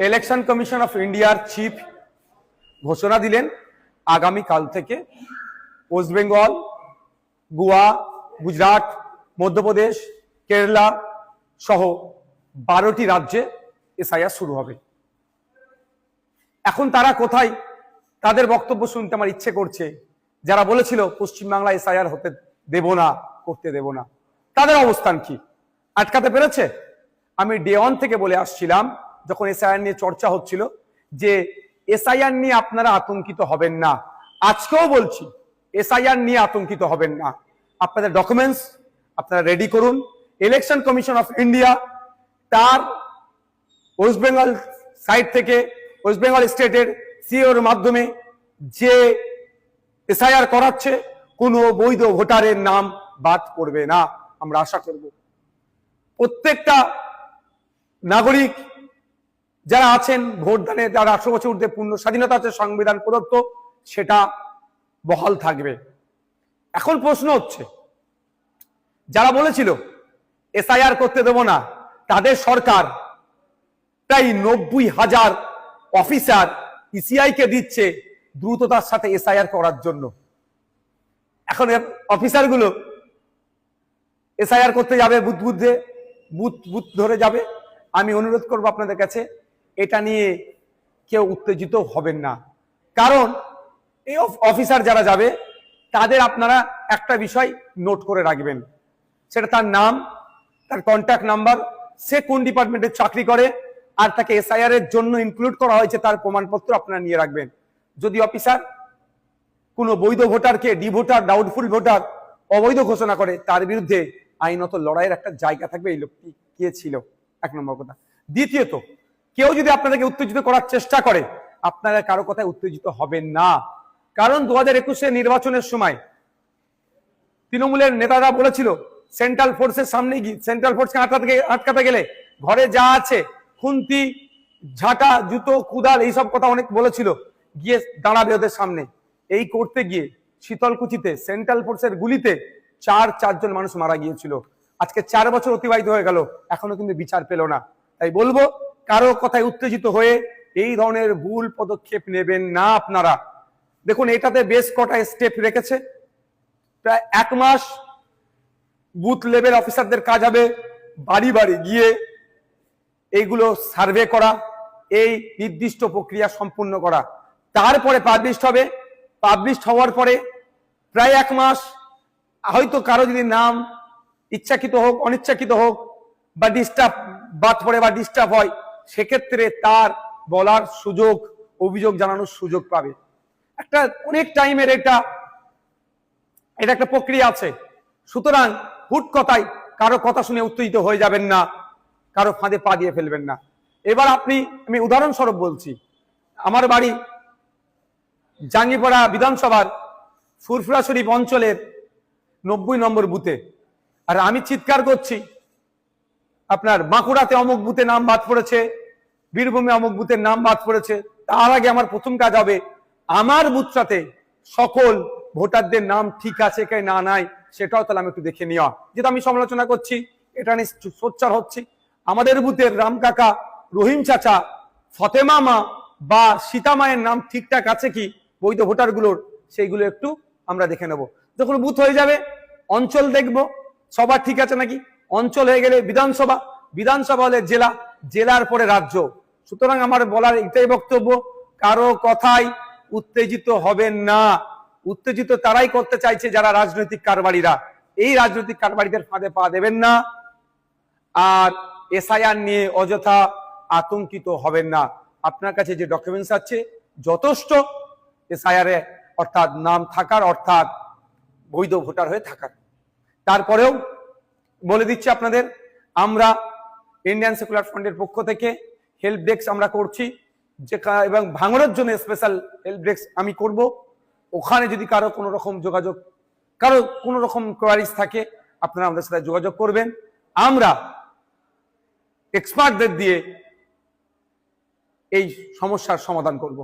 Election commission of ইন্ডিয়ার chief ঘোষণা দিলেন আগামীকাল থেকে ওয়েস্ট বেঙ্গল, গোয়া, গুজরাট, মধ্যপ্রদেশ, কেরালা সহ 12টি রাজ্যে এসআইআর শুরু হবে। এখন তারা কোথায়? তাদের বক্তব্য শুনতে আমার ইচ্ছে করছে। যারা বলেছিল পশ্চিমবাংলা এসআইআর হতে দেব না, করতে দেব না, তাদের অবস্থান কি? আটকাতে পেরেছে? আমি ডে 1 থেকে বলে আসছিলাম, যখন এসআইআর নিয়ে চর্চা হচ্ছিল, যে এসআইআর নিয়ে আপনারা আতঙ্কিত হবেন না। আজকেও বলছি, এসআইআর নিয়ে আতঙ্কিত হবেন না। আপনাদের ডকুমেন্টস আপনারা রেডি করুন। ইলেকশন কমিশন অফ ইন্ডিয়া তার ওয়েস্ট বেঙ্গল সাইড থেকে, ওয়েস্ট বেঙ্গল স্টেটের সিওর মাধ্যমে যে এসআইআর করাচ্ছে, কোনো বৈধ ভোটারের নাম বাদ পড়বে না। আমরা আশা করব প্রত্যেকটা নাগরিক যারা আছেন ভোটদানে, যারা 18 বছর ঊর্ধ্বে পূর্ণ স্বাধীনতা আছে সংবিধান প্রদত্ত, সেটা বহাল থাকবে। এখন প্রশ্ন হচ্ছে, যারা বলেছিল এসআইআর করতে দেব না, তাদের সরকার প্রায় 90,000 অফিসার ইসিআই কে দিচ্ছে দ্রুততার সাথে এসআইআর করার জন্য। এখন অফিসারগুলো এসআইআর করতে যাবে, বুথ ধরে যাবে। আমি অনুরোধ করব আপনাদের কাছে, এটা নিয়ে কেউ উত্তেজিত হবেন না। কারণ এই অফিসার যারা যাবে, তাদের আপনারা একটা বিষয় নোট করে রাখবেন, সেটা তার নাম, তার কন্ট্যাক্ট নাম্বার, সে কোন ডিপার্টমেন্টে চাকরি করে, আর তাকে এসআইআর এর জন্য ইনক্লুড করা হয়েছে তার প্রমাণপত্র আপনারা নিয়ে রাখবেন। যদি অফিসার কোনো বৈধ ভোটারকে ডি ভোটার, ডাউটফুল ভোটার, অবৈধ ঘোষণা করে, তার বিরুদ্ধে আইনত লড়াইয়ের একটা জায়গা থাকবে। এই লোকটি কে ছিল, 1 নম্বর কথা। দ্বিতীয়ত, কেউ যদি আপনাদেরকে উত্তেজিত করার চেষ্টা করে, আপনারা কারো কথায় উত্তেজিত হবেন না। কারণ 2021 নির্বাচনের সময় তৃণমূলের নেতারা বলেছিল, সেন্ট্রাল ফোর্সের সামনে গিয়ে, সেন্ট্রাল ফোর্সকে আটকাতে গেলে ঘরে যা আছে, খুন্তি, ঝাঁটা, জুতো, কুদাল, এইসব কথা অনেক বলেছিল, গিয়ে দাঁড়াবে ওদের সামনে। এই করতে গিয়ে শীতলকুচিতে সেন্ট্রাল ফোর্সের গুলিতে 4 জন মানুষ মারা গিয়েছিল। আজকে 4 বছর অতিবাহিত হয়ে গেল, এখনো কিন্তু বিচার পেল না। তাই বলবো, কারো কথায় উত্তেজিত হয়ে এই ধরনের ভুল পদক্ষেপ নেবেন না আপনারা। দেখুন, এটাতে বেশ কটা স্টেপ রেখেছে। প্রায় 1 মাস বুথ লেভেল অফিসারদের কাজ হবে বাড়ি বাড়ি গিয়ে এইগুলো সার্ভে করা, এই নির্দিষ্ট প্রক্রিয়া সম্পূর্ণ করা। তারপরে পাবলিশড হবে। পাবলিশড হওয়ার পরে প্রায় 1 মাস, হয়তো কারো যদি নাম ইচ্ছাকৃত হোক, অনিচ্ছাকৃত হোক, বা ডিস্টার্ব বাদ পড়ে বা ডিস্টার্ব হয়, সেক্ষেত্রে তার বলার সুযোগ, অভিযোগ জানানোর সুযোগ পাবে। একটা অনেক টাইমের এটা একটা প্রক্রিয়া আছে। সুতরাং হুট কথায় কারো কথা শুনে উত্তেজিত হয়ে যাবেন না, কারো ফাঁদে পা দিয়ে ফেলবেন না। এবার আমি উদাহরণস্বরূপ বলছি, আমার বাড়ি জাঙ্গিপাড়া বিধানসভার ফুরফুরা শরীফ অঞ্চলের 90 নম্বর বুথে, আর আমি চিৎকার করছি, আপনার বাঁকুড়াতে অমুক বুথে নাম বাদ পড়েছে, বীরভূমে অমুক বুথের নাম বাদ পড়েছে। তার আগে আমার প্রথম কাজ হবে আমার বুথটাতে সকল ভোটারদের নাম ঠিক আছে কে না নাই, সেটাও তাহলে আমি একটু দেখে নেওয়া। যেটা আমি সমালোচনা করছি, এটা নিয়ে সোচ্চার হচ্ছি, আমাদের বুথের রাম কাকা, রহিম চাচা, ফতেমা মা বা সীতা মায়ের নাম ঠিকঠাক আছে কি বৈধ ভোটারগুলোর, সেইগুলো একটু আমরা দেখে নেব। যখন বুথ হয়ে যাবে, অঞ্চল দেখব সবার ঠিক আছে নাকি। অঞ্চল হয়ে গেলে বিধানসভা, বিধানসভা হলে জেলা, জেলার পরে রাজ্য। সুতরাং আমার বলার এটাই বক্তব্য, কারো কথাই উত্তেজিত হবেন না। উত্তেজিত তারাই করতে চাইছে যারা রাজনৈতিক কারবারিরা। এই রাজনৈতিক কারবারিদের ফাঁদে পা দেবেন না। আর এসআইআর নিয়ে অযথা আতঙ্কিত হবেন না। আপনার কাছে যে ডকুমেন্টস আছে যথেষ্ট এসআইআর এ, অর্থাৎ নাম থাকার, অর্থাৎ বৈধ ভোটার হয়ে থাকার। তারপরেও বলে দিচ্ছি আপনাদের, আমরা ইন্ডিয়ান সেকুলার ফ্রন্টের পক্ষ থেকে হেল্প ডেস্ক আমরা করছি, যে এবং ভাঙনের জন্য স্পেশাল হেল্প ডেস্ক আমি করব। ওখানে যদি কারো কোনো রকম যোগাযোগ, কারো কোনো রকম কোয়ারিজ থাকে, আপনারা আমাদের সাথে যোগাযোগ করবেন। আমরা এক্সপার্টদের দিয়ে এই সমস্যার সমাধান করব।